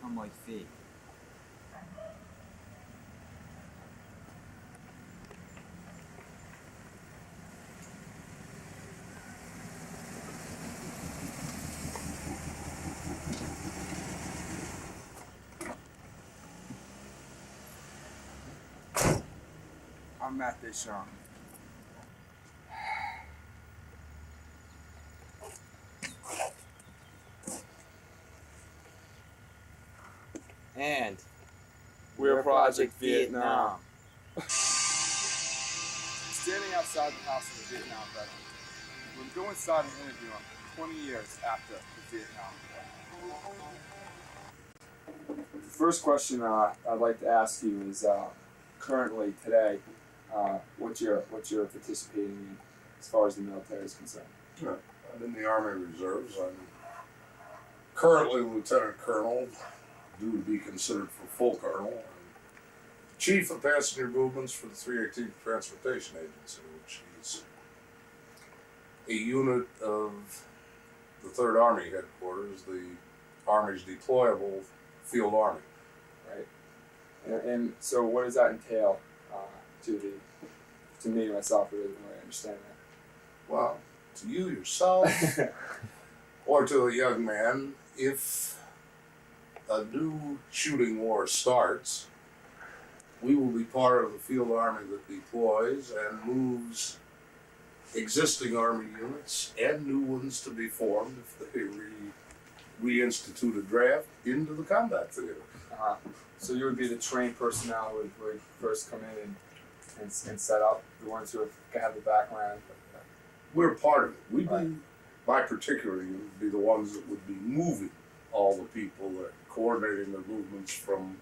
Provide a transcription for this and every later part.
On my feet. I'm Matt Deschamps. And we're Project Vietnam. Standing outside the house of the Vietnam veteran, we'll go inside and interview him 20 years after the Vietnam War. The first question I'd like to ask you is, currently today, what you're participating in as far as the military is concerned. Yeah, I'm in the Army Reserves. I'm currently Lieutenant Colonel, due to be considered for full colonel, and Chief of Passenger Movements for the 318th Transportation Agency, which is a unit of the 3rd Army Headquarters, the Army's deployable field army. Right. And so what does that entail to me, myself, really don't really understand that. Well, to you yourself, or to a young man, if a new shooting war starts, we will be part of the field army that deploys and moves existing army units and new ones to be formed if they reinstitute a draft into the combat theater. So you would be the trained personnel who would first come in and set up, the ones who have the background. We're part of it. We'd Right. be, my particular unit would be the ones that would be moving all the people, that coordinating their movements from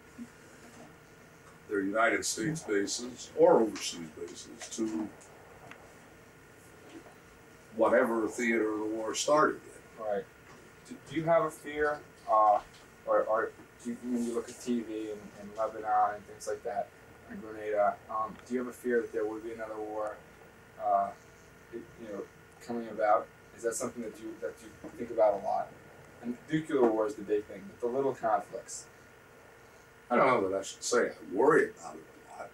their United States bases or overseas bases to whatever theater the war started in. Right. Do you have a fear, or do you, when you look at TV in Lebanon and things like that, and Grenada, do you have a fear that there would be another war, coming about? Is that something that you think about a lot? And nuclear war is the big thing, but the little conflicts. I don't know that I should say I worry about it a lot.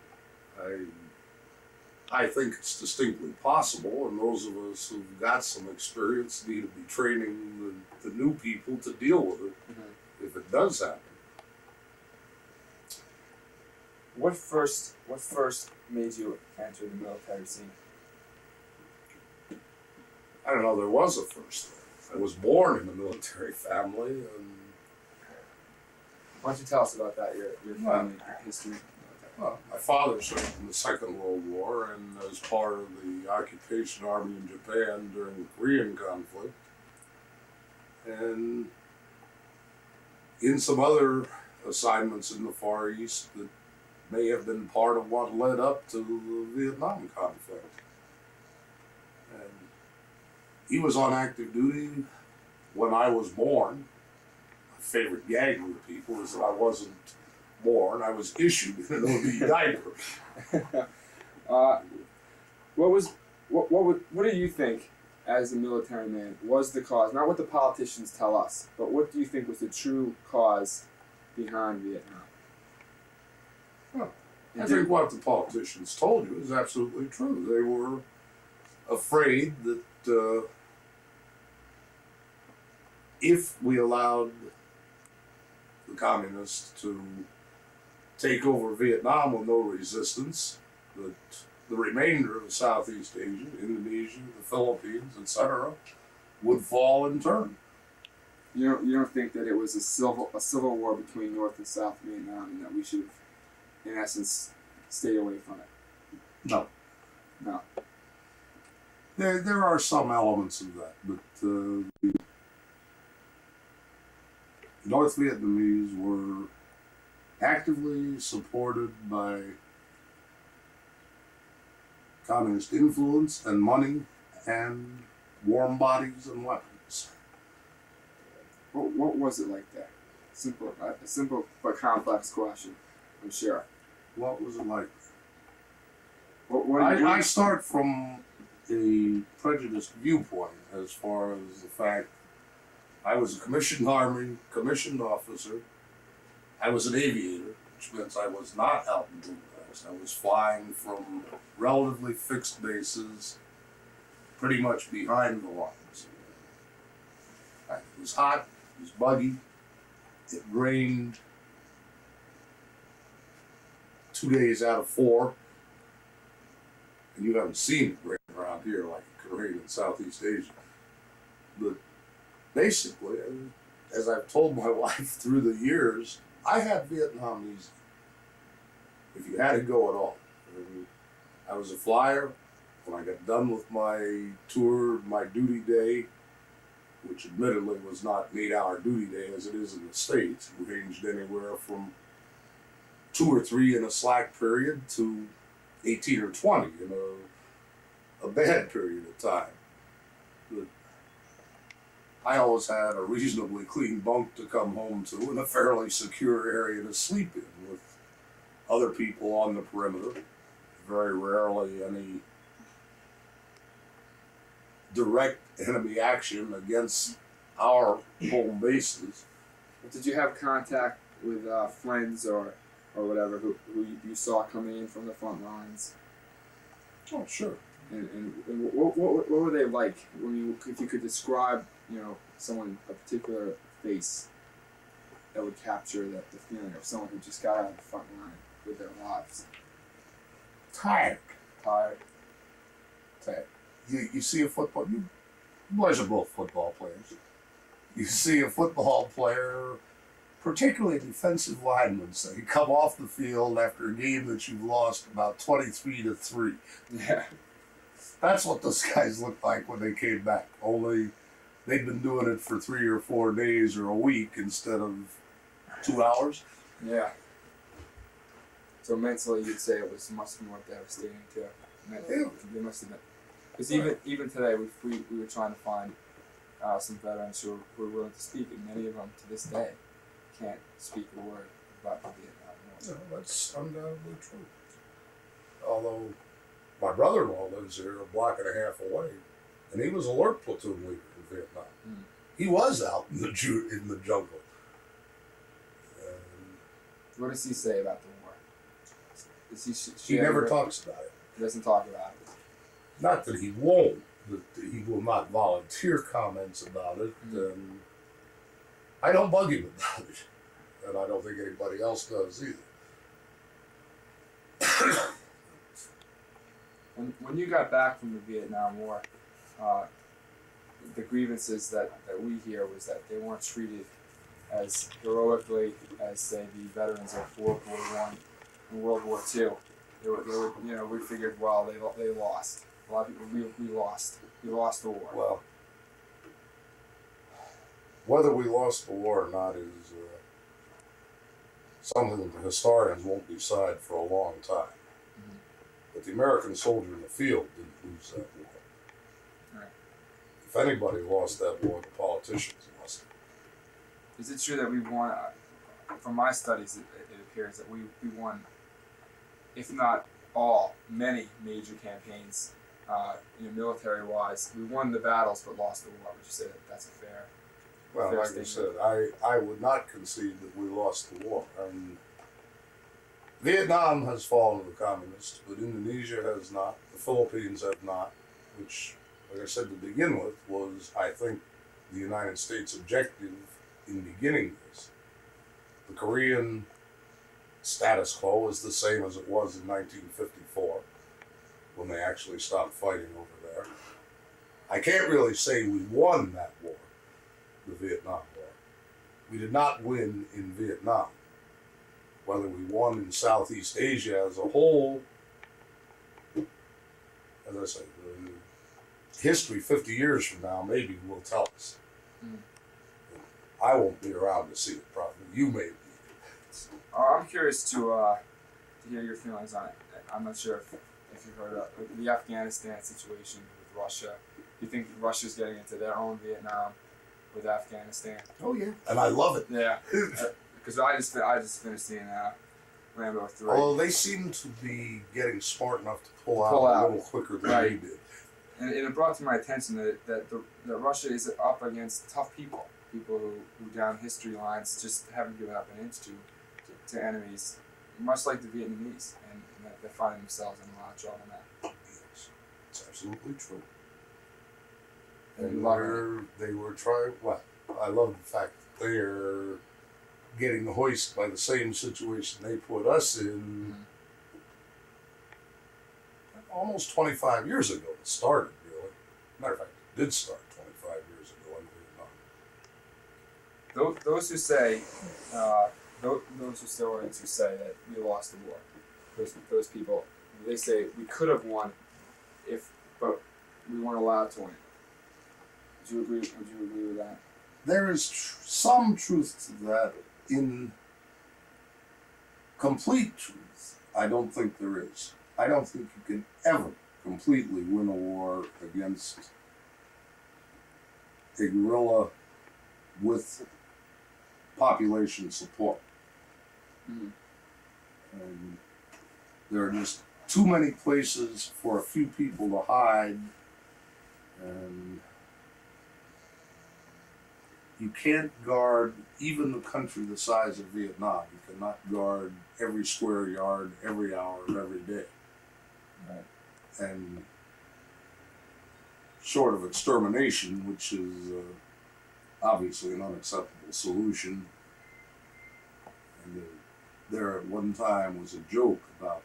I think it's distinctly possible, and those of us who've got some experience need to be training the new people to deal with it if it does happen. What first made you enter the military scene? I don't know, there was a first. I was born in a military family, and Why don't you tell us about that, your family history? well, my father served in the Second World War and as part of the occupation army in Japan during the Korean conflict, and in some other assignments in the Far East that may have been part of what led up to the Vietnam conflict. And he was on active duty when I was born. My favorite gag with people is that I wasn't born, I was issued an OD diaper. What do you think as a military man, was the cause, not what the politicians tell us, but what do you think was the true cause behind Vietnam? Well, I think what the politicians told you is absolutely true. They were afraid that if we allowed the communists to take over Vietnam with no resistance, that the remainder of Southeast Asia, Indonesia, the Philippines, etc., would fall in turn. You don't think that it was a civil war between North and South Vietnam, and that we should have, in essence, stayed away from it? No. No. There are some elements of that, but the North Vietnamese were actively supported by communist influence and money and warm bodies and weapons. What was it like there? A simple but complex question, I'm sure. What was it like? What I start from a prejudiced viewpoint as far as the fact I was a commissioned Army, commissioned officer. I was an aviator, which means I was not out in boom blast. I was flying from relatively fixed bases, pretty much behind the lines. It was hot, it was buggy, it rained 2 days out of 4, and you haven't seen it rain around here like it could rain in Southeast Asia. But basically, as I've told my wife through the years, I had Vietnam easy. If you had to go at all. I was a flyer. When I got done with my tour, my duty day, which admittedly was not an 8-hour duty day as it is in the States, it ranged anywhere from 2 or 3 in a slack period to 18 or 20 in a bad period of time. But I always had a reasonably clean bunk to come home to and a fairly secure area to sleep in with other people on the perimeter. Very rarely any direct enemy action against our home bases. Did you have contact with friends or whatever who you saw coming in from the front lines? Oh, sure. And what were they like? I mean, if you could describe, someone, a particular face that would capture the feeling of someone who just got out of the front line with their lives. Tired. Tired. You see a football, you boys are both football players. You see a football player, particularly a defensive lineman, say, come off the field after a game that you've lost about 23-3. Yeah. That's what those guys looked like when they came back. Only they'd been doing it for 3 or 4 days or a week instead of 2 hours. Yeah. So mentally, you'd say it was much more devastating too. They must have been. Because even today, we were trying to find some veterans who were willing to speak, and many of them to this day can't speak a word about the Vietnam War. No, that's undoubtedly true. Although my brother-in-law lives here a block and a half away, and he was alert platoon leader in Vietnam. Mm. He was out in the jungle. What does he say about the war? He never talks about it. He doesn't talk about it. Not that he won't, but he will not volunteer comments about it. And I don't bug him about it, and I don't think anybody else does either. When you got back from the Vietnam War, the grievances that we hear was that they weren't treated as heroically as, say, the veterans of World War I and World War II. They were, we figured, well, they lost. A lot of people, we lost. We lost the war. Well, whether we lost the war or not is something that the historians won't decide for a long time. Mm-hmm. But the American soldier in the field didn't lose that war. Right. If anybody lost that war, the politicians lost it. Is it true that we won? From my studies, it appears that we won, if not all, many major campaigns military wise, we won the battles but lost the war. Would you say that that's a fair? Well, fair like I statement? said, I would not concede that we lost the war. Vietnam has fallen to the communists, but Indonesia has not. The Philippines have not, which, like I said to begin with, was, I think, the United States' objective in beginning this. The Korean status quo is the same as it was in 1954, when they actually stopped fighting over there. I can't really say we won that war, the Vietnam War. We did not win in Vietnam. Whether we won in Southeast Asia as a whole, as I say, history 50 years from now maybe will tell us. Mm. I won't be around to see it probably. You may be. I'm curious to hear your feelings on it. I'm not sure if you've heard of the Afghanistan situation with Russia. Do you think Russia's getting into their own Vietnam with Afghanistan? Oh yeah, and I love it. Yeah, because I just finished seeing Rambo 3. Although they seem to be getting smart enough to pull out a little quicker than Right. we did. And it brought to my attention that Russia is up against tough people who down history lines just haven't given up an inch to enemies, much like the Vietnamese, and they're finding themselves in a lot of trouble now. Yes, it's absolutely true. And And they were trying. Well, I love the fact that they are getting hoisted by the same situation they put us in. Almost 25 years ago it started, really. Matter of fact, it did start 25 years ago in Vietnam. Those who say, those historians who say that we lost the war, those people, they say we could have won, but we weren't allowed to win. Would you agree with that? There is some truth to that. In complete truth, I don't think there is. I don't think you can ever completely win a war against a guerrilla with population support. Mm-hmm. And there are just too many places for a few people to hide, and you can't guard even the country the size of Vietnam. You cannot guard every square yard, every hour of every day. Right. And short of extermination, which is obviously an unacceptable solution, and there at one time was a joke about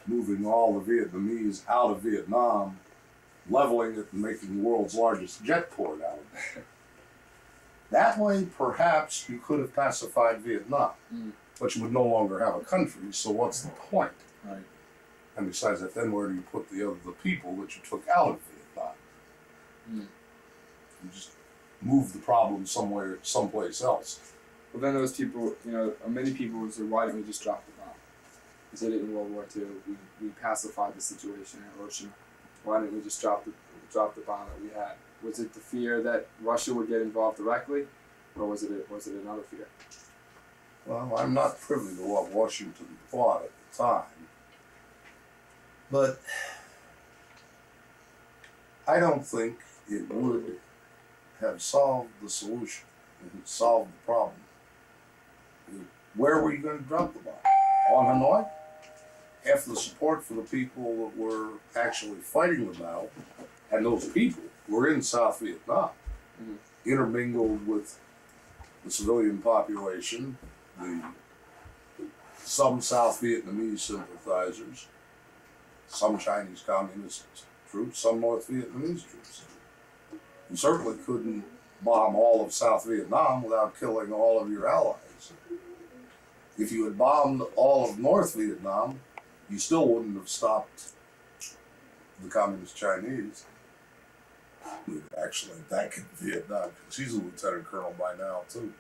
moving all the Vietnamese out of Vietnam, leveling it and making the world's largest jet port out of it. That way, perhaps you could have pacified Vietnam, but you would no longer have a country, so what's the point? Right. And besides that, then where do you put the people that you took out of Vietnam? You just move the problem someplace else. Well, then those people, many people would say, why didn't we just drop the bomb? We did it in World War II. We pacified the situation in Hiroshima. Why didn't we just drop the bomb that we had? Was it the fear that Russia would get involved directly, or was it another fear? Well, I'm not privy to what Washington thought at the time, but I don't think it would have solved the solution. It would solve the problem. Where were you going to drop the bomb? On Hanoi? Half the support for the people that were actually fighting the battle, and those people were in South Vietnam, intermingled with the civilian population, some South Vietnamese sympathizers, some Chinese communist troops, some North Vietnamese troops. You certainly couldn't bomb all of South Vietnam without killing all of your allies. If you had bombed all of North Vietnam, you still wouldn't have stopped the communist Chinese. We were actually back in Vietnam, because he's a lieutenant colonel by now, too.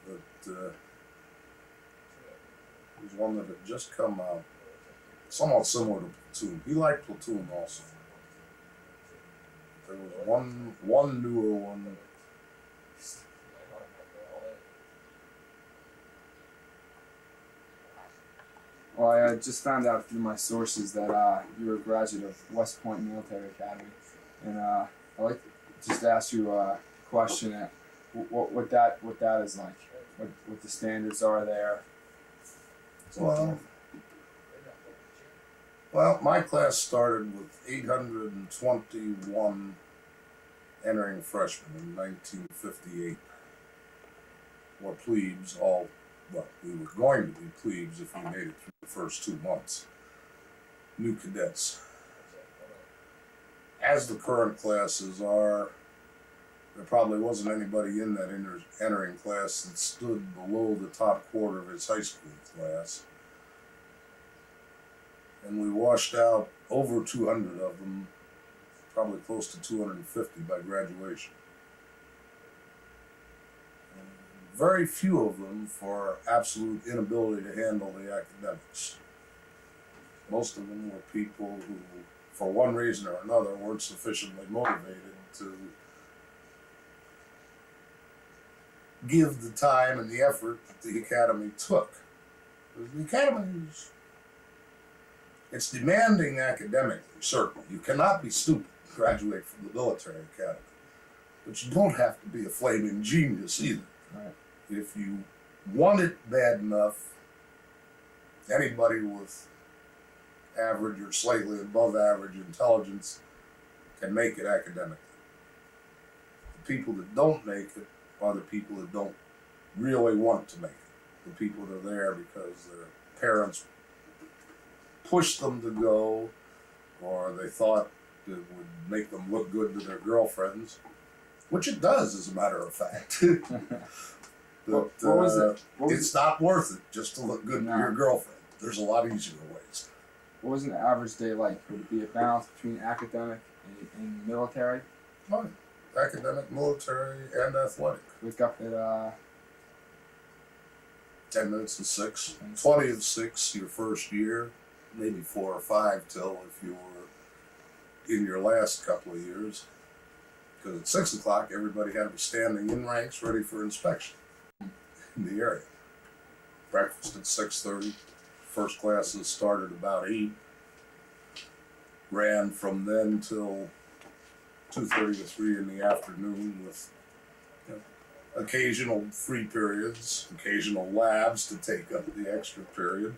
But there's one that had just come out, somewhat similar to Platoon. He liked Platoon also. There was one newer one. Well, I just found out through my sources that you were a graduate of West Point Military Academy, and I'd like to just ask you a question: what that is like, what the standards are there. So Well, my class started with 821 entering freshmen in 1958. Or plebes, we were going to be plebes if we made it through the first 2 months. New cadets. As the current classes are, there probably wasn't anybody in that entering class that stood below the top quarter of his high school class. And we washed out over 200 of them, probably close to 250 by graduation. Very few of them for absolute inability to handle the academics. Most of them were people who, for one reason or another, weren't sufficiently motivated to give the time and the effort that the academy took. The academy it's demanding academically, certainly. You cannot be stupid to graduate from the military academy. But you don't have to be a flaming genius either. Right. If you want it bad enough, anybody with average or slightly above average intelligence can make it academically. The people that don't make it are the people that don't really want to make it. The people that are there because their parents pushed them to go, or they thought it would make them look good to their girlfriends, which it does, as a matter of fact. But what was it? It's not worth it just to look good to your girlfriend. There's a lot easier ways. What was an average day like? Would it be a balance between academic and military? Fine. Academic, military, and athletic. Wake up at 10 minutes to 6. 20 to 6 your first year. Maybe 4 or 5 till if you were in your last couple of years. Because at 6 o'clock, everybody had to be standing in ranks ready for inspection in the area. Breakfast at 6:30. First classes started about 8. Ran from then till 2:30 to 3 in the afternoon with occasional free periods, occasional labs to take up the extra period.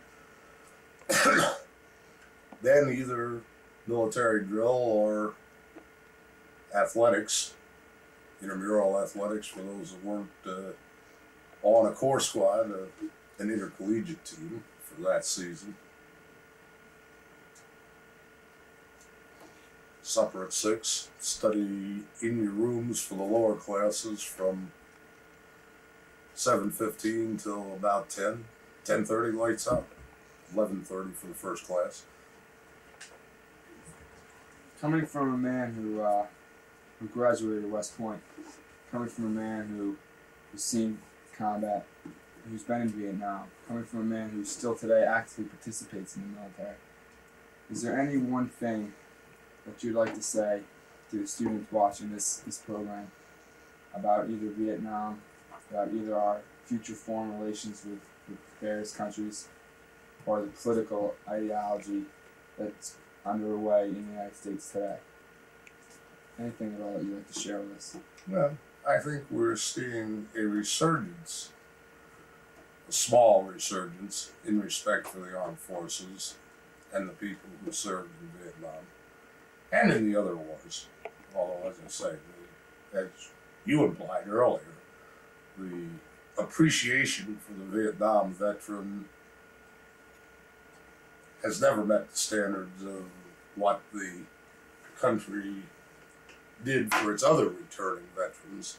Then either military drill or athletics, intramural athletics for those that weren't on a corps squad, an intercollegiate team for that season. Supper at 6, study in your rooms for the lower classes from 7:15 till about 10. 10:30 lights out. 11:30 for the first class. Coming from a man who graduated West Point, coming from a man who's seen combat, who's been in Vietnam, coming from a man who still today actively participates in the military, is there any one thing that you'd like to say to the students watching this program about either Vietnam, about either our future foreign relations with various countries, or the political ideology that's underway in the United States today? Anything at all that you'd like to share with us? Well, I think we're seeing a resurgence, a small resurgence, in respect for the armed forces and the people who served in Vietnam and in the other wars. Although, as I say, as you implied earlier, the appreciation for the Vietnam veteran has never met the standards of what the country did for its other returning veterans.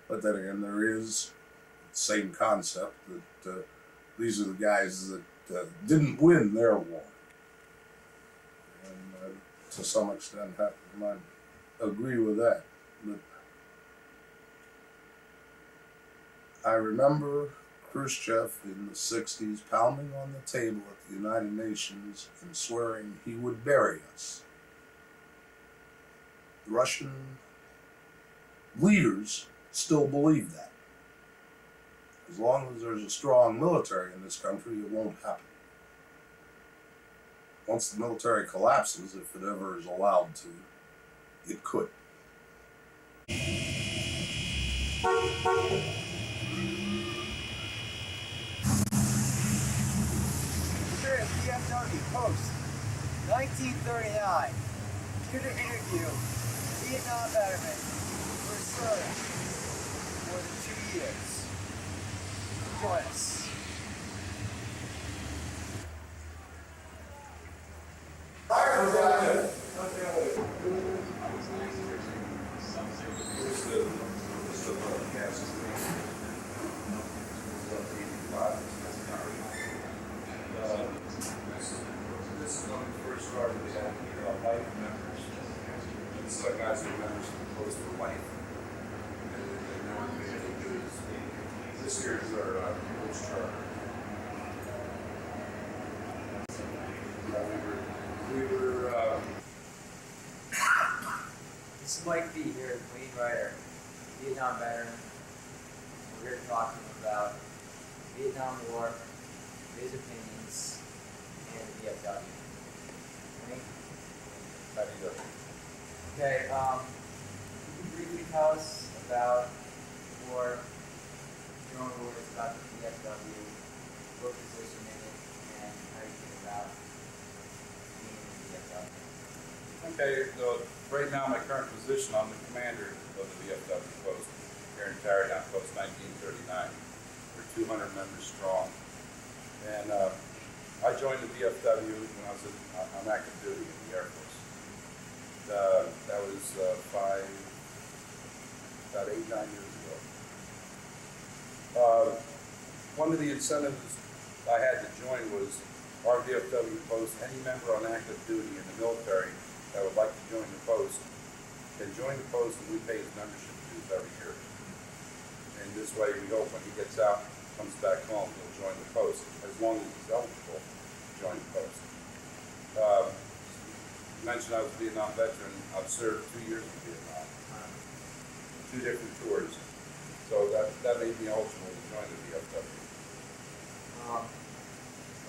But then again, there is the same concept that these are the guys that didn't win their war. And to some extent, I agree with that. But I remember Khrushchev in the 60s pounding on the table at the United Nations and swearing he would bury us. The Russian leaders still believe that. As long as there's a strong military in this country, it won't happen. once the military collapses, if it ever is allowed to, it could. Here at VFW Post, 1939. Here to interview Vietnam veteran who served more than 2 years. Join us. This is when we first started, we had life members. This is our guys who are members of the Post for Life. And they never pay any dues. This year is our post charter. We were This is Mike B. here, Wayne Ryder, Vietnam veteran. We're here talking about Vietnam War, his opinions, and VFW. Wayne? how do you do? Okay, can you briefly tell us about war, your own words about the VFW, your position in it, and how you think about being in the VFW? Okay, so right now my current position, I'm the commander of the VFW post here in Tarrytown, post 1939. We're 200 members strong. And I joined the VFW when I was on active duty in the Air Force. That was about 8, 9 years ago. One of the incentives I had to join was our VFW post. Any member on active duty in the military that would like to join the post can join the post, and we pay his membership dues every year. And this way, we hope when he gets out, comes back home, he'll join the post, as long as he's eligible to join the post. You mentioned I was a Vietnam veteran. I've served 2 years in Vietnam, 2 different tours. So that made me eligible to join the VFW.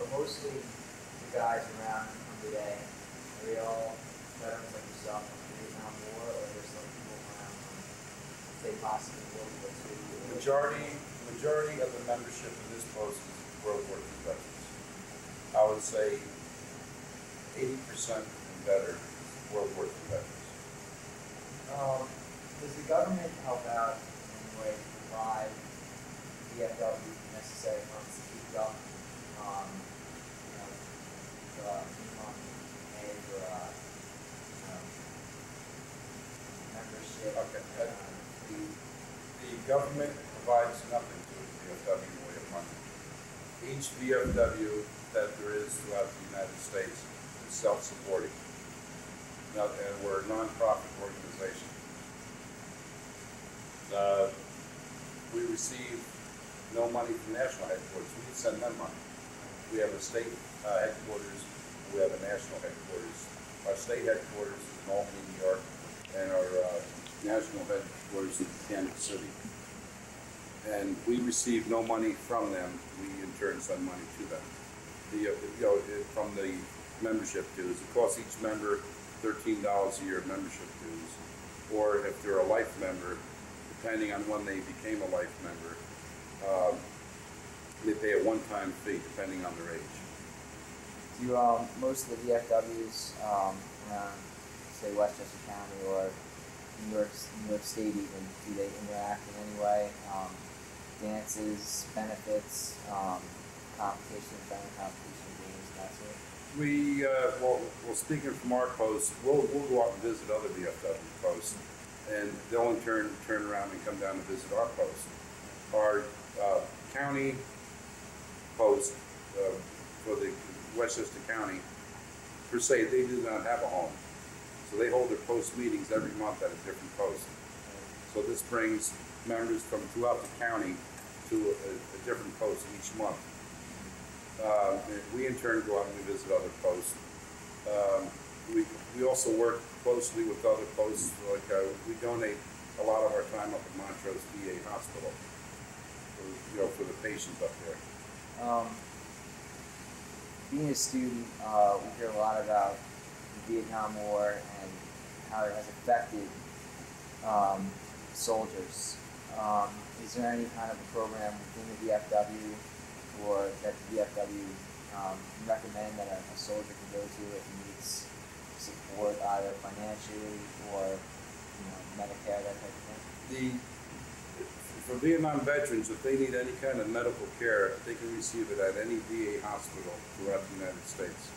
But mostly the guys around from today, are they all veterans like yourself from the Vietnam War, or are there some people around from, say, possibly World War II? Majority of the membership in this post is World War II veterans. I would say 80% and better World War II veterans. Does the government help out in any way to provide VFW the necessary funds to keep up, minimum pay for, membership? Okay. The government provides nothing to the VFW in the way of money. Each VFW that there is throughout the United States is self-supporting. Now, and we're a non-profit organization. We receive no money from national headquarters. We send them money. We have a state headquarters. We have a national headquarters. Our state headquarters is in Albany, New York, and our national headquarters is in Kansas City. And we receive no money from them. We in turn send money to them. From the membership dues, it costs each member $13 a year membership dues, or if they're a life member, depending on when they became a life member, they pay a one-time fee depending on their age. Do most of the VFWs around, say, Westchester County or New York State even, do they interact in any way? Dances, benefits, competition, friendly competition, games, and that sort of thing? Well, speaking from our post, we'll go out and visit other VFW posts, and they'll in turn turn around and come down and visit our post. Our county post for the Westchester County, per se, they do not have a home. So they hold their post meetings every month at a different post. So this brings members from throughout the county to a different post each month. And we in turn go out and we visit other posts. We also work closely with other posts, like we donate a lot of our time up at Montrose VA Hospital, for the patients up there. being a student, we hear a lot about the Vietnam War and how it has affected soldiers. Is there any kind of a program within the VFW or that the VFW recommend that a soldier can go to if he needs support either financially or Medicare, that type of thing? For Vietnam veterans, if they need any kind of medical care, they can receive it at any VA hospital throughout the United States.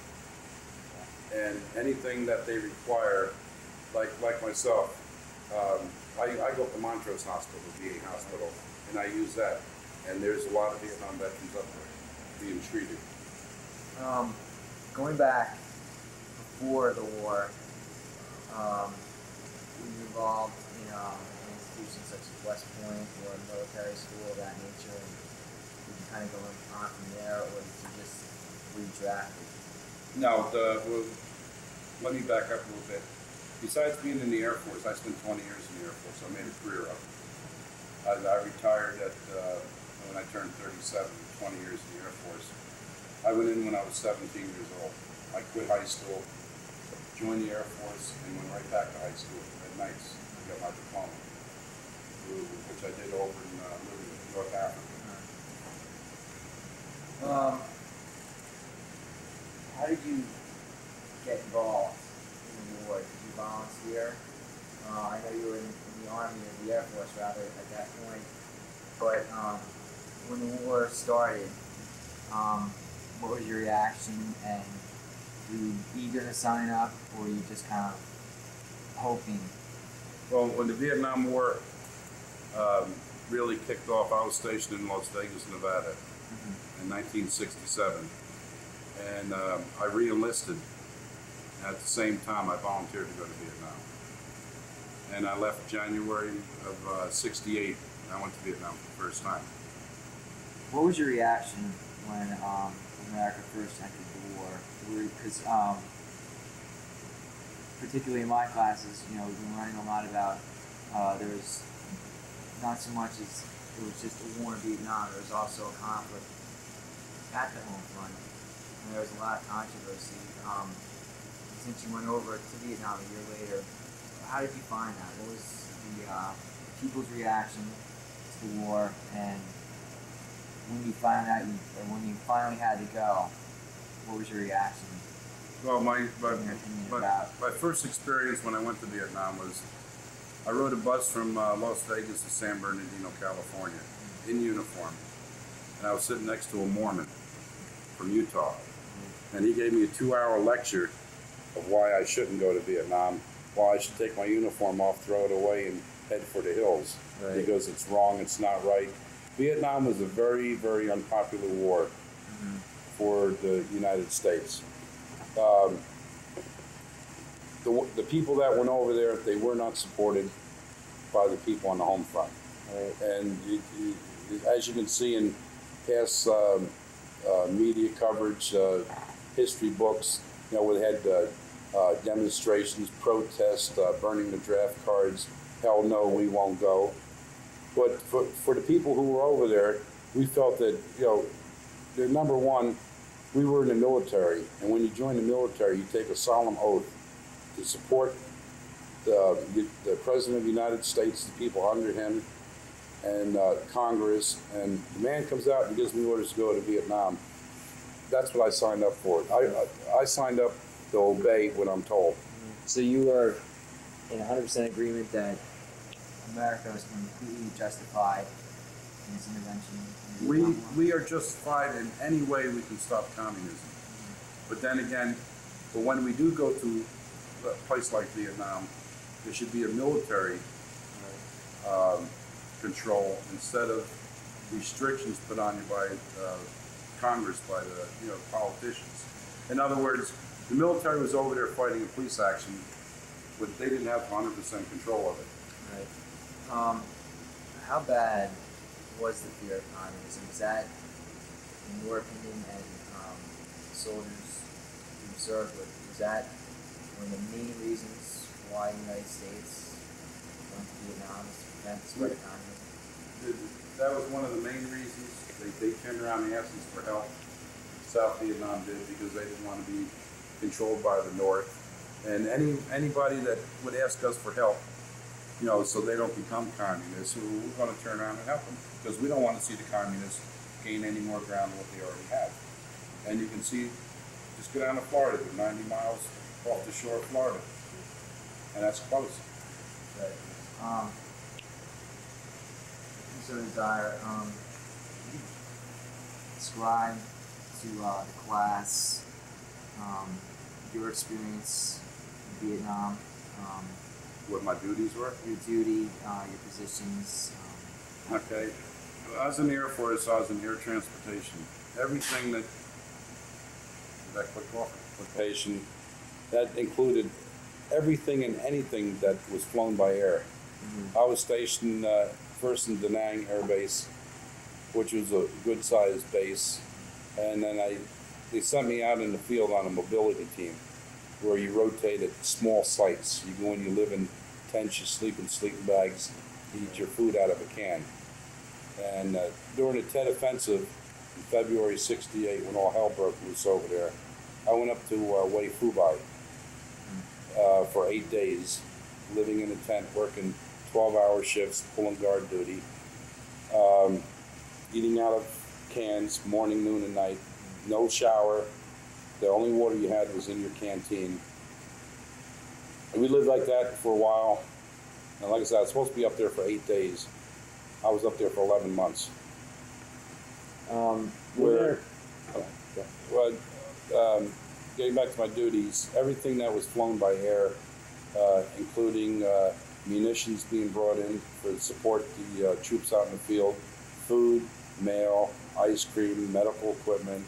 And anything that they require, like myself, I go up to Montrose Hospital, VA hospital, and I use that. And there's a lot of Vietnam veterans up there being treated. Going back before the war, were you involved in institutions such as West Point or a military school of that nature? And did you kind of go on from there, or did you just redrafted? No, let me back up a little bit. Besides being in the Air Force, I spent 20 years in the Air Force. I made a career of it. I retired when I turned 37, 20 years in the Air Force. I went in when I was 17 years old. I quit high school, joined the Air Force, and went right back to high school at nights. I got my diploma, which I did over in North Africa. How did you get involved in the war? Did you volunteer? I know you were in the Army or the Air Force rather at that point, but when the war started, what was your reaction, and were you eager to sign up, or were you just kind of hoping? Well, when the Vietnam War really kicked off, I was stationed in Las Vegas, Nevada in 1967. And I re-enlisted. At the same time, I volunteered to go to Vietnam. And I left January of '68, and I went to Vietnam for the first time. What was your reaction when America first entered the war? Because particularly in my classes, we've been learning a lot about there was not so much as it was just a war in Vietnam. There was also a conflict at the home front, and there was a lot of controversy. Since you went over to Vietnam a year later, how did you find that? What was the people's reaction to the war, and when you found out, or when you finally had to go, what was your reaction? Well, my about? first experience when I went to Vietnam was I rode a bus from Las Vegas to San Bernardino, California, in uniform, and I was sitting next to a Mormon from Utah, and he gave me a 2-hour lecture of why I shouldn't go to Vietnam, why I should take my uniform off, throw it away, and head for the hills. Right. Because it's wrong, it's not right. Vietnam was a very, very unpopular war for the United States. The people that went over there, they were not supported by the people on the home front. Right. And as you can see in past media coverage, history books, where they had demonstrations, protests, burning the draft cards, hell no, we won't go. But for the people who were over there, we felt that, the number one, we were in the military, and when you join the military, you take a solemn oath to support the President of the United States, the people under him, and Congress, and the man comes out and gives me orders to go to Vietnam. That's what I signed up for. I signed up to obey what I'm told. So you are in 100% agreement that America was completely justified in its intervention in Vietnam? We are justified in any way we can stop communism. But then again, when we do go to a place like Vietnam, there should be a military control instead of restrictions put on you by Congress, by the politicians. In other words, the military was over there fighting a police action, but they didn't have 100% control of it. Right. How bad was the fear of communism? Was that, in your opinion, and soldiers who served with, was that one of the main reasons why the United States went to Vietnam, was to prevent the spread of communism? That was one of the main reasons. They turned around and asked us for help. South Vietnam did, because they didn't want to be controlled by the North. And anybody that would ask us for help, you know, so they don't become communists, we're going to turn around and help them, because we don't want to see the communists gain any more ground than what they already have. And you can see, just go down to Florida, they're 90 miles off the shore of Florida, and that's close. Right. So Desire, describe to the class your experience in Vietnam, What my duties were. your duty, your positions. Okay. I was in the Air Force, I was in air transportation. Everything that click off? Transportation, that included everything and anything that was flown by air. Mm-hmm. I was stationed first in Da Nang Air Base, which was a good sized base, and then they sent me out in the field on a mobility team where you rotate at small sites. You go and you live in tents, you sleep in sleeping bags, you eat your food out of a can. And during the Tet Offensive in February '68, when all hell broke loose over there, I went up to Hue Phu Bai for 8 days, living in a tent, working 12-hour shifts, pulling guard duty, eating out of cans morning, noon, and night, no shower. The only water you had was in your canteen. And we lived like that for a while. And like I said, I was supposed to be up there for 8 days. I was up there for 11 months. Getting back to my duties, everything that was flown by air, including munitions being brought in to support the troops out in the field, food, mail, ice cream, medical equipment,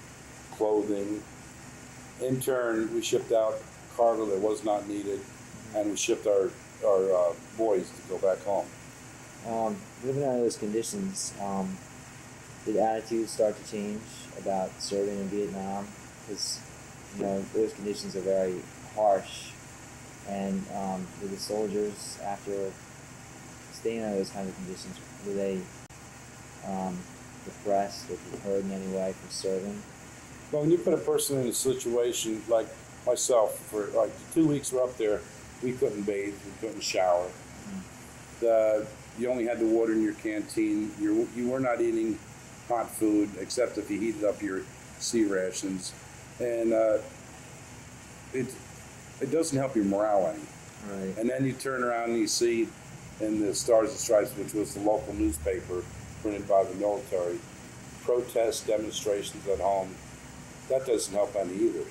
clothing. In turn, we shipped out cargo that was not needed, and we shipped our boys to go back home. Living under those conditions, did attitudes start to change about serving in Vietnam? Because, you know, those conditions are very harsh. And were the soldiers, after staying under those kinds of conditions, were they depressed or deterred in any way from serving? Well, when you put a person in a situation like myself, for like the 2 weeks we're up there, we couldn't bathe, we couldn't shower. You only had the water in your canteen. You were not eating hot food except if you heated up your sea rations, and it doesn't help your morale any. Right. And then you turn around and you see in the Stars and Stripes, which was the local newspaper printed by the military, protests, demonstrations at home. That doesn't help any either.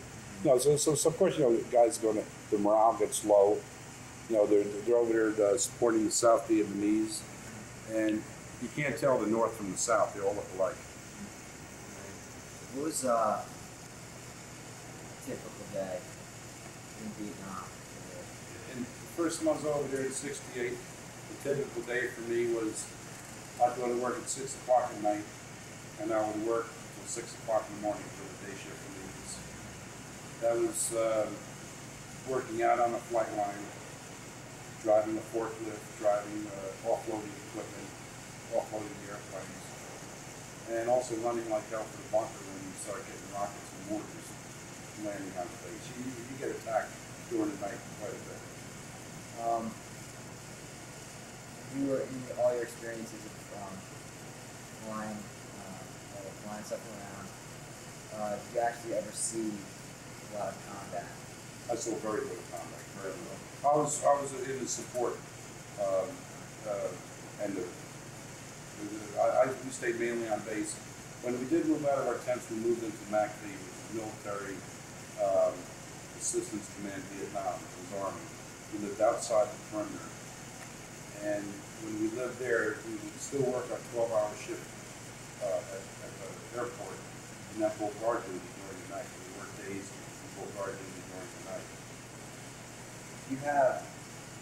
No, so of course, you know, guys the morale gets low. You know, they're over there supporting the South Vietnamese, and you can't tell the North from the South. They all look alike. What was a typical day in Vietnam? In the first months over there in '68, the typical day for me was I'd go to work at 6 o'clock at night, and I would work until 6 o'clock in the morning for the day shift leaves. That was working out on a flight line, driving a forklift, driving offloading equipment, offloading the airplanes, and also running like hell for the bunker when you start getting rockets and mortars landing on place. You get attacked during the night quite a bit. You were in all your experiences of flying stuff around. Did you actually ever see a lot of combat? I saw very little combat, very little. I was in the support end of it. We stayed mainly on base. When we did move out of our tents, we moved into MACV, which is Military Assistance Command Vietnam, it was Army. We lived outside the perimeter. And when we lived there, we would still work our 12-hour shift at the airport, and then full guard duty during the night. We worked days and full guard duty during the night. Do you have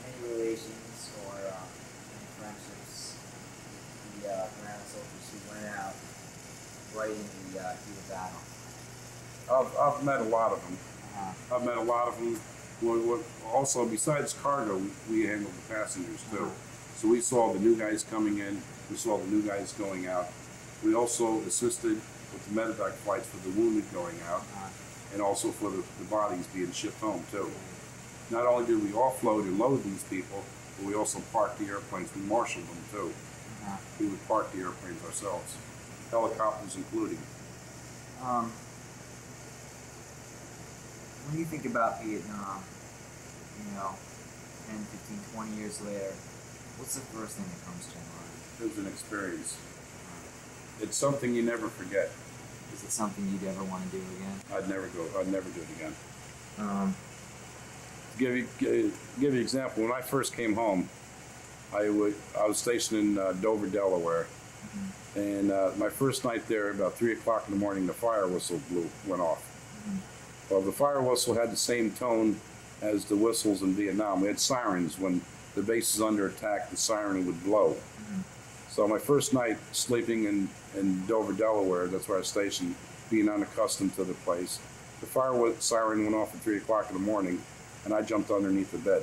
any relations or any friendships with the ground soldiers who went out right in the heat of battle? I've met a lot of them. Uh-huh. I've met a lot of them. Also, besides cargo, we handled the passengers too. So we saw the new guys coming in. We saw the new guys going out. We also assisted with the medevac flights for the wounded going out, and also for the bodies being shipped home too. Not only did we offload and load these people, but we also parked the airplanes. We marshaled them too. We would park the airplanes ourselves, helicopters including. When you think about Vietnam, 10, 15, 20 years later, what's the first thing that comes to your mind? It was an experience. It's something you never forget. Is it something you'd ever want to do again? I'd never do it again. Um, Give you an example. When I first came home, I was stationed in Dover, Delaware, and my first night there, about 3 o'clock in the morning, the fire whistle went off. Well, the fire whistle had the same tone as the whistles in Vietnam. We had sirens. When the base is under attack, the siren would blow. So my first night sleeping in Dover, Delaware, that's where I was stationed, being unaccustomed to the place, the fire siren went off at 3 o'clock in the morning, and I jumped underneath the bed.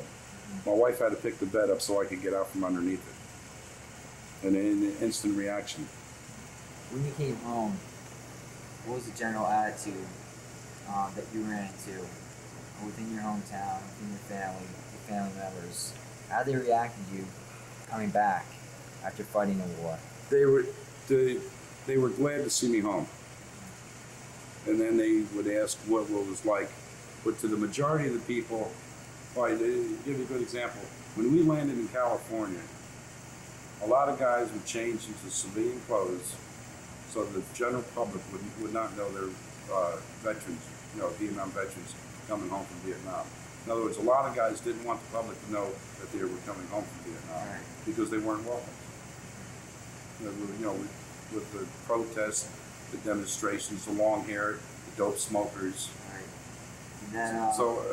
My wife had to pick the bed up so I could get out from underneath it. And an instant reaction. when you came home, what was the general attitude that you ran into within your hometown, within your family members? How they reacted to you coming back after fighting a war? They were glad to see me home. And then they would ask what it was like. But to the majority of the people, give you a good example. When we landed in California, a lot of guys would change into civilian clothes so the general public would not know they're veterans, Vietnam veterans coming home from Vietnam. In other words, a lot of guys didn't want the public to know that they were coming home from Vietnam because they weren't welcome. With the protests, the demonstrations, the long hair, the dope smokers. And then, So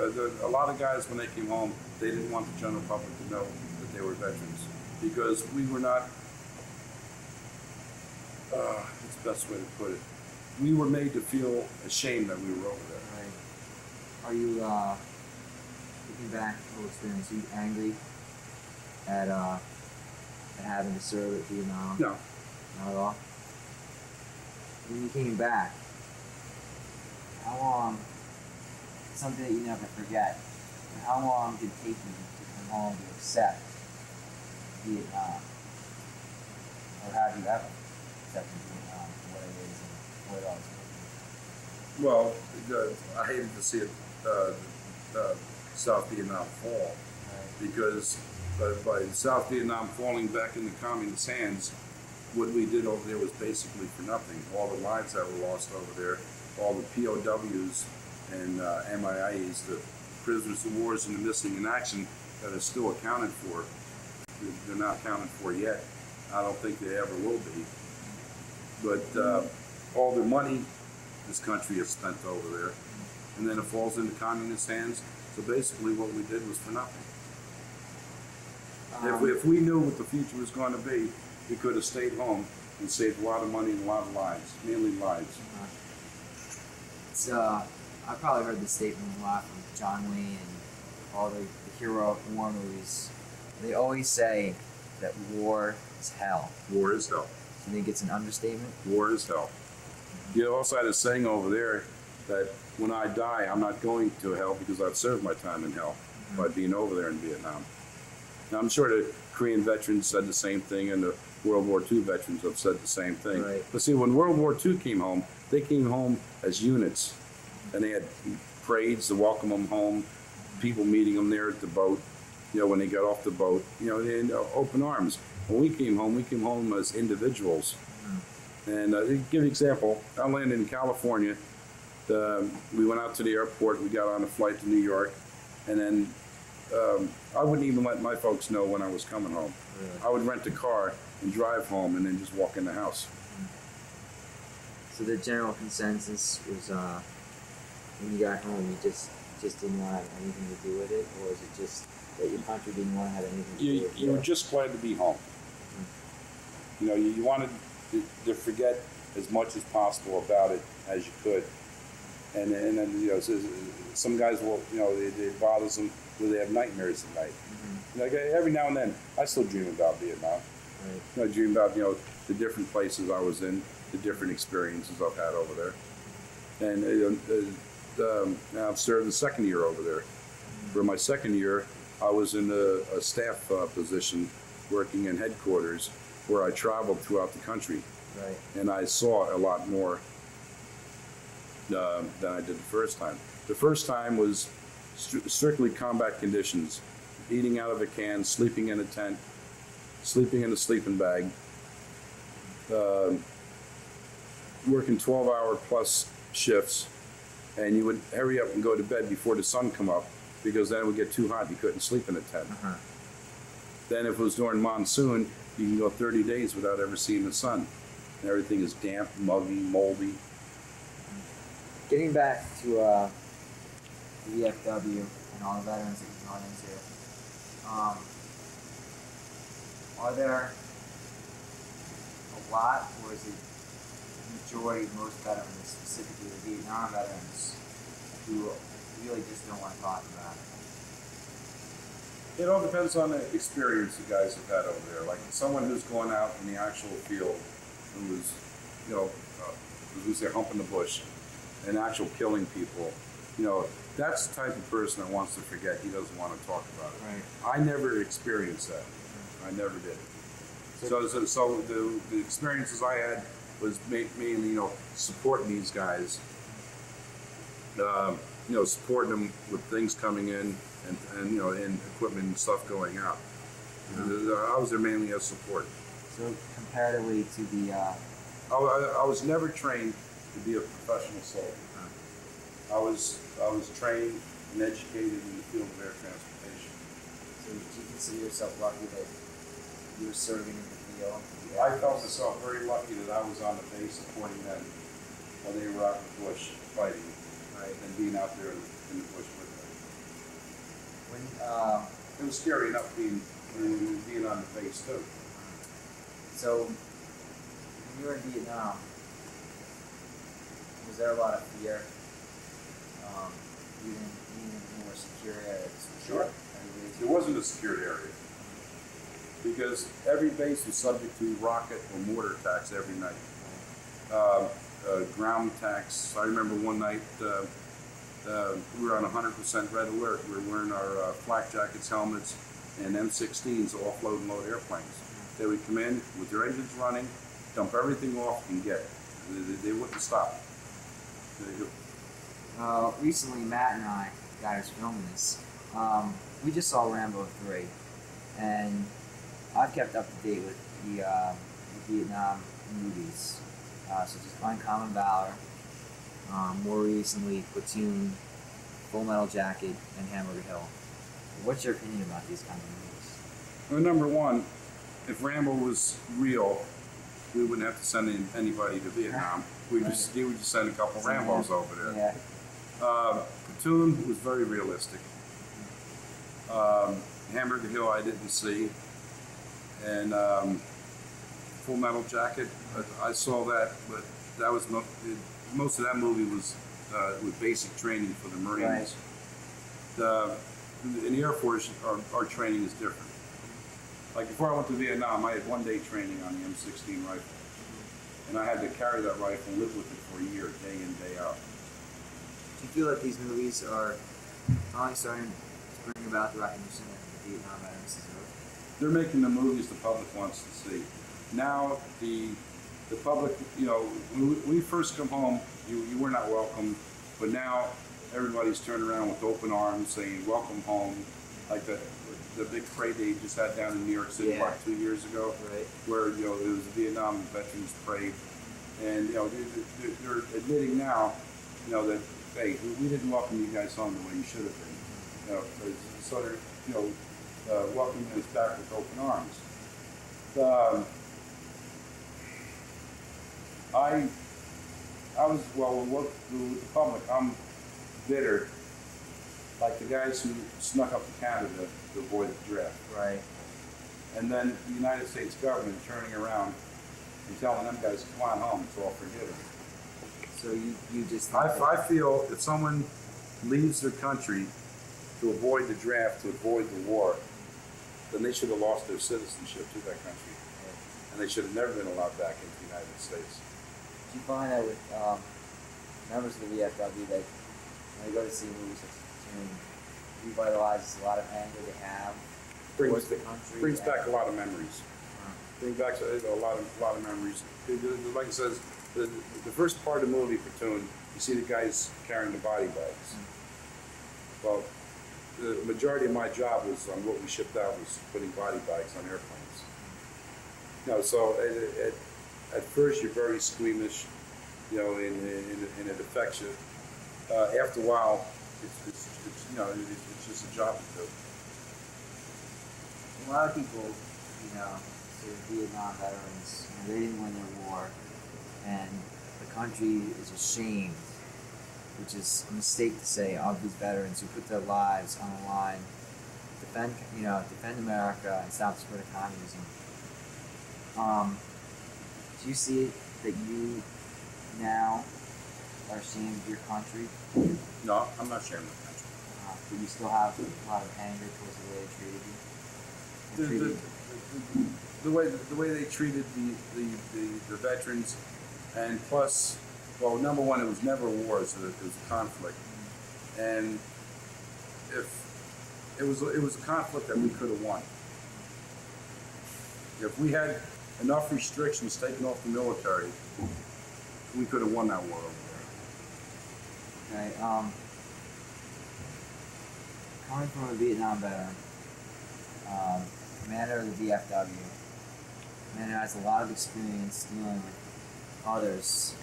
a lot of guys, when they came home, they didn't want the general public to know that they were veterans because we were not, that's the best way to put it, we were made to feel ashamed that we were over there. Right. Are you, looking back at the whole experience, are you angry at having to serve at Vietnam? No. Not at all? When you came back, how long, something that you never forget, how long did it take you to come home to accept Vietnam? Or have you ever accepted Vietnam for what it is and what it all is? Well, I hated to see it, South Vietnam fall because by South Vietnam falling back into communist hands, what we did over there was basically for nothing. All the lives that were lost over there, all the POWs and MIAs, the prisoners of wars and the missing in action that are still accounted for. They're not accounted for yet. I don't think they ever will be. But all the money this country has spent over there, and then it falls into communist hands. So basically what we did was for nothing. If we knew what the future was going to be, we could have stayed home and saved a lot of money and a lot of lives, mainly lives. It's, I've probably heard this statement a lot from John Wayne and all the hero war movies. They always say that war is hell. War is hell. Do you think it's an understatement? War is hell. You also had a saying over there that when I die, I'm not going to hell because I've served my time in hell by being over there in Vietnam. Now, I'm sure the Korean veterans said the same thing, and the World War II veterans have said the same thing. Right. But see, when World War II came home, they came home as units, and they had parades to welcome them home, people meeting them there at the boat, when they got off the boat, in open arms. When we came home as individuals. And to give you an example, I landed in California. We went out to the airport, we got on a flight to New York, and then I wouldn't even let my folks know when I was coming home. Really? I would rent a car and drive home and then just walk in the house. So the general consensus was when you got home, you just didn't want to have anything to do with it, or was it just that your country didn't want to have anything to do with it? You were just glad to be home. You wanted to forget as much as possible about it as you could. And then some guys will, it bothers them where they have nightmares at night. Like every now and then, I still dream about Vietnam. Right. I dream about, the different places I was in, the different experiences I've had over there. And now I've served the second year over there. For my second year, I was in a staff position working in headquarters where I traveled throughout the country. Right. And I saw a lot more than I did the first time. The first time was strictly combat conditions, eating out of a can, sleeping in a tent, sleeping in a sleeping bag, working 12-hour plus shifts, and you would hurry up and go to bed before the sun come up because then it would get too hot. You couldn't sleep in a tent. Uh-huh. Then if it was during monsoon, you can go 30 days without ever seeing the sun. And everything is damp, muggy, moldy. Getting back to the VFW and all the veterans that you've gone into, are there a lot, or is it majority, most veterans, specifically the Vietnam veterans, who really just don't want to talk about it? It all depends on the experience you guys have had over there. Like someone who's going out in the actual field, who was, who's there humping the bush, and actual killing people, that's the type of person that wants to forget. He doesn't want to talk about it. Right. I never experienced that. I never did. So the experiences I had was mainly, supporting these guys, supporting them with things coming in and equipment and stuff going out. I was there mainly as support. So comparatively to the, I was never trained to be a professional soldier. I was trained and educated in the field of air transportation. so do you consider yourself lucky that you were serving in the field? I felt myself very lucky that I was on the base supporting them while they were out in the bush fighting, Right. and being out there in the bush with them. When, It was scary enough being on the base too. so when you were in Vietnam, was there a lot of fear? Even in more secure areas? Sure. It wasn't a secured area because every base was subject to rocket or mortar attacks every night. Ground attacks. I remember one night we were on 100% red alert. We were wearing our flak jackets, helmets, and M16s, offload and load airplanes. They would come in with their engines running, dump everything off, and get it. They wouldn't stop. Recently, Matt and I, the guy who's filming this, we just saw Rambo 3, and I've kept up to date with the Vietnam movies, such as Uncommon Valor, more recently Platoon, Full Metal Jacket, and Hamburger Hill. What's your opinion about these kind of movies? Well, number one, if Rambo was real, we wouldn't have to send anybody to Vietnam. He would just send a couple Rambos over there. Yeah. Platoon was very realistic. Hamburger Hill I didn't see, and Full Metal Jacket I saw that, but that was most of that movie was with basic training for the Marines. Right. In the Air Force, our training is different. Like before I went to Vietnam, I had 1 day training on the M16 rifle, and I had to carry that rifle and live with it for a year, day in, day out. Do you feel that these movies are finally starting to bring about the recognition that the Vietnam veterans deserve? They're making the movies the public wants to see. Now the public, when we first come home, you were not welcome, but now everybody's turned around with open arms saying welcome home, like the big parade they just had down in New York City about 2 years ago, Right. where it was a Vietnam Veterans Parade, and they're admitting now, that hey, we didn't welcome you guys home the way you should have been, so they're welcoming us back with open arms. I was with the public. I'm bitter, like the guys who snuck up to Canada to avoid the draft. Right. And then the United States government turning around and telling them guys, come on home, it's all forgiven. So you just think I feel if someone leaves their country to avoid the draft, to avoid the war, then they should have lost their citizenship to that country. and they should have never been allowed back into the United States. Do you find that with members of the VFW that when they go to see movies such as Platoon, revitalizes a lot of anger they have towards the country? Brings back a lot of memories. Brings back a lot of memories. Like it says, the first part of the movie, Platoon, you see the guys carrying the body bags. Well, the majority of my job was on what we shipped out was putting body bags on airplanes. You know, so at first you're very squeamish, you know, and it affects you. After a while, it's you know, it's just a job to do. A lot of people, you know, say Vietnam veterans, you know, they didn't win their war, and the country is ashamed, which is a mistake to say, of these veterans who put their lives on the line, defend America and stop the spread of communism. Do you see it that you now are ashamed of your country? No, I'm not ashamed of the country. But you still have a lot of anger towards the way they treated you? The way they treated the veterans, and plus, well, number one, it was never a war; it was a conflict, and if it was a conflict that we could have won. If we had enough restrictions taken off the military, we could have won that war over there. Okay. Coming from a Vietnam veteran, commander of the VFW, commander has a lot of experience dealing with others.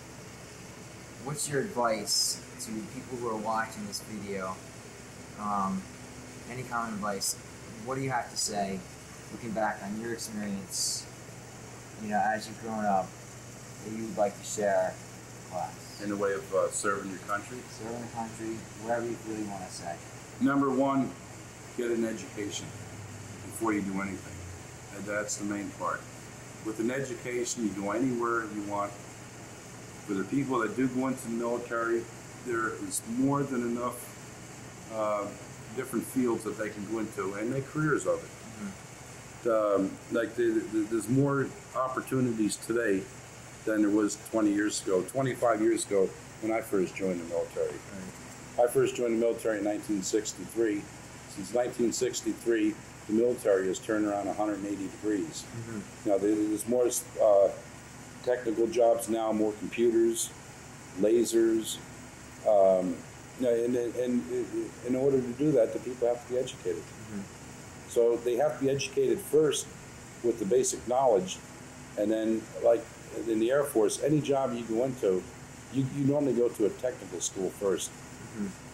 What's your advice to people who are watching this video? Any common advice? What do you have to say, looking back on your experience, you know, as you've grown up, that you would like to share with the class? In the way of serving your country. Serving the country, whatever you really want to say. Number one, get an education before you do anything. And that's the main part. With an education, you go anywhere you want. For the people that do go into the military, there is more than enough different fields that they can go into and make careers of it. There's more opportunities today than there was 20 years ago, 25 years ago when I first joined the military. I first joined the military in 1963. Since 1963, the military has turned around 180 degrees. Now, there's more technical jobs now, more computers, lasers. And in order to do that, the people have to be educated. So they have to be educated first with the basic knowledge, and then, like in the Air Force, any job you go into, you normally go to a technical school first.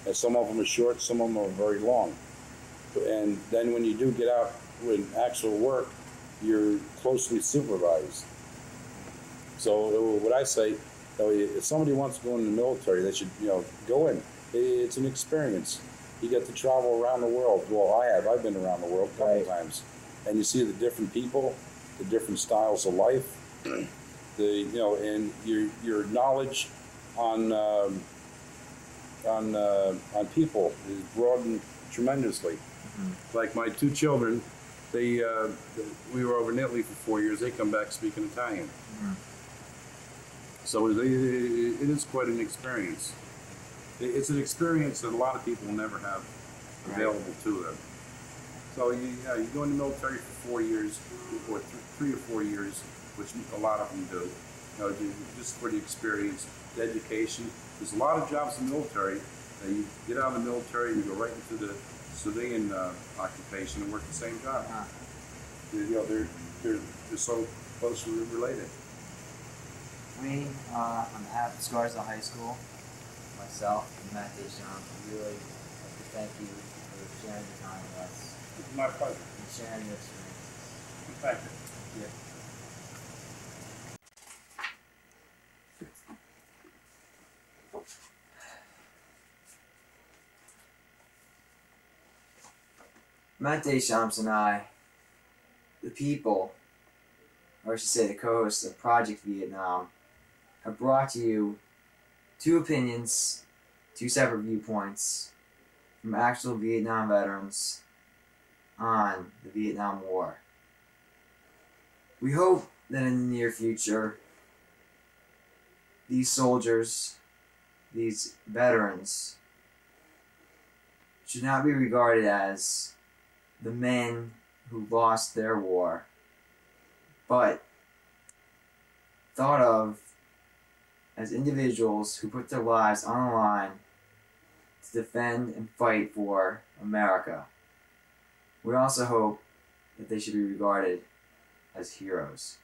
And some of them are short, some of them are very long. And then when you do get out with actual work, you're closely supervised. So what I say, if somebody wants to go in the military, they should, go in. It's an experience. You get to travel around the world. Well, I've been around the world a couple times, and you see the different people, the different styles of life, and your knowledge on people is broadened tremendously. Like my two children, we were over in Italy for 4 years. They come back speaking Italian. So it is quite an experience. It's an experience that a lot of people will never have available to them. So you go in the military for 4 years, or 3 or 4 years, which a lot of them do. Just for the experience, the education. There's a lot of jobs in the military. You get out of the military and you go right into the civilian occupation and work the same job. They're so closely related. On behalf of Scarsdale High School, myself, and Matt Deschamps, I really like to thank you for sharing your time with us. It's my pleasure. And sharing your experiences. Thank you. Thank you. Matt Deschamps and I, the people, or I should say the co-hosts of Project Vietnam, have brought to you two opinions, two separate viewpoints from actual Vietnam veterans on the Vietnam War. We hope that in the near future, these soldiers, these veterans, should not be regarded as the men who lost their war, but thought of as individuals who put their lives on the line to defend and fight for America. We also hope that they should be regarded as heroes.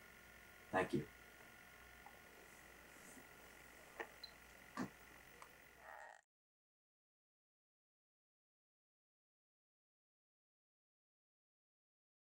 Thank you.